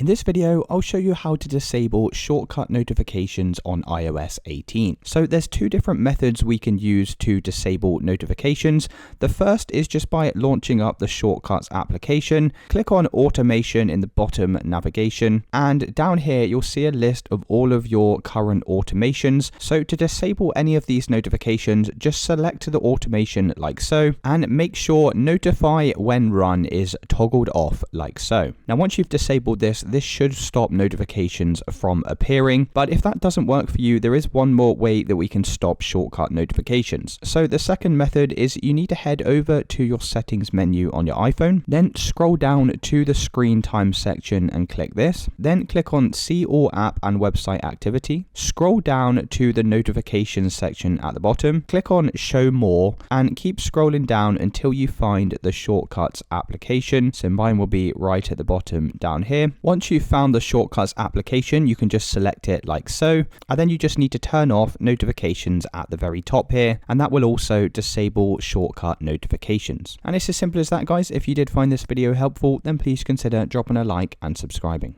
In this video, I'll show you how to disable shortcut notifications on iOS 18. So there's two different methods we can use to disable notifications. The first is just by launching up the Shortcuts application. Click on Automation in the bottom navigation, and down here you'll see a list of all of your current automations. So to disable any of these notifications, just select the automation like so, and make sure Notify when run is toggled off like so. Now once you've disabled this should stop notifications from appearing, but if that doesn't work for you, there is one more way that we can stop shortcut notifications. So the second method is you need to head over to your settings menu on your iPhone, then scroll down to the screen time section and click this, then click on See All App and Website Activity, scroll down to the notifications section at the bottom, click on Show More, and keep scrolling down until you find the Shortcuts application. So mine will be right at the bottom down here. Once you've found the Shortcuts application, you can just select it like so, and then you just need to turn off notifications at the very top here, and that will also disable shortcut notifications. And it's as simple as that, guys. If you did find this video helpful, then please consider dropping a like and subscribing.